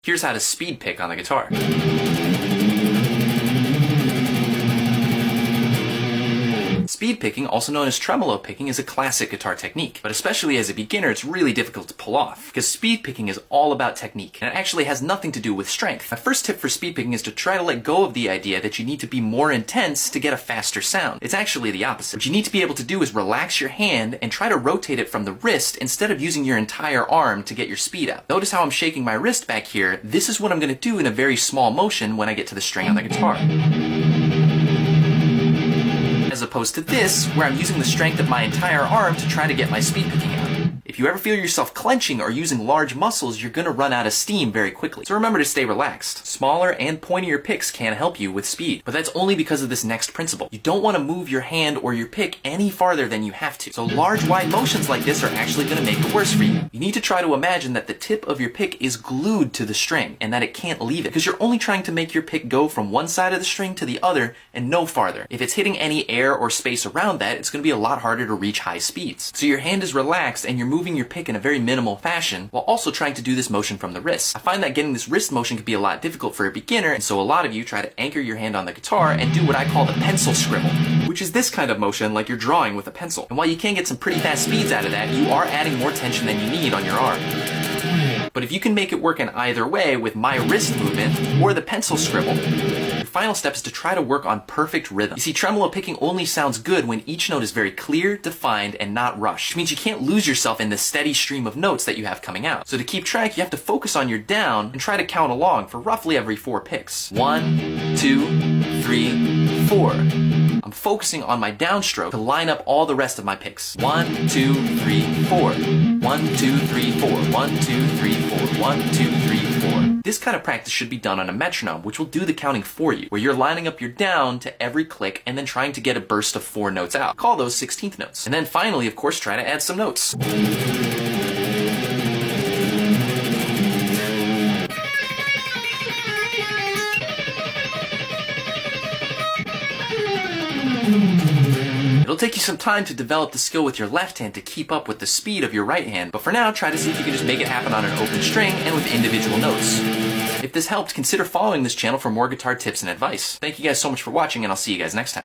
Here's how to speed pick on the guitar. Speed picking, also known as tremolo picking, is a classic guitar technique, but especially as a beginner it's really difficult to pull off, because speed picking is all about technique, and it actually has nothing to do with strength. My first tip for speed picking is to try to let go of the idea that you need to be more intense to get a faster sound. It's actually the opposite. What you need to be able to do is relax your hand and try to rotate it from the wrist instead of using your entire arm to get your speed out. Notice how I'm shaking my wrist back here. This is what I'm going to do in a very small motion when I get to the string on the guitar. As opposed to this, where I'm using the strength of my entire arm to try to get my speed picking out. If you ever feel yourself clenching or using large muscles, you're going to run out of steam very quickly. So remember to stay relaxed. Smaller and pointier picks can help you with speed, but that's only because of this next principle. You don't want to move your hand or your pick any farther than you have to. So large, wide motions like this are actually going to make it worse for you. You need to try to imagine that the tip of your pick is glued to the string and that it can't leave it, because you're only trying to make your pick go from one side of the string to the other and no farther. If it's hitting any air or space around that, it's going to be a lot harder to reach high speeds. So your hand is relaxed and you're moving your pick in a very minimal fashion while also trying to do this motion from the wrist. I find that getting this wrist motion can be a lot difficult for a beginner, and so a lot of you try to anchor your hand on the guitar and do what I call the pencil scribble, which is this kind of motion like you're drawing with a pencil. And while you can get some pretty fast speeds out of that, you are adding more tension than you need on your arm. But if you can make it work in either way with my wrist movement or the pencil scribble, your final step is to try to work on perfect rhythm. You see, tremolo picking only sounds good when each note is very clear, defined, and not rushed, which means you can't lose yourself in the steady stream of notes that you have coming out. So to keep track, you have to focus on your down and try to count along for roughly every 4 picks. 1, 2, 3, 4. I'm focusing on my downstroke to line up all the rest of my picks. 1, 2, 3, 4. 1, 2, 3, 4. 1, 2, 3, 4. 1, 2, 3, 4. This kind of practice should be done on a metronome, which will do the counting for you, where you're lining up your down to every click and then trying to get a burst of 4 notes out. Call those 16th notes. And then finally, of course, try to add some notes. It'll take you some time to develop the skill with your left hand to keep up with the speed of your right hand, but for now, try to see if you can just make it happen on an open string and with individual notes. If this helped, consider following this channel for more guitar tips and advice. Thank you guys so much for watching, and I'll see you guys next time.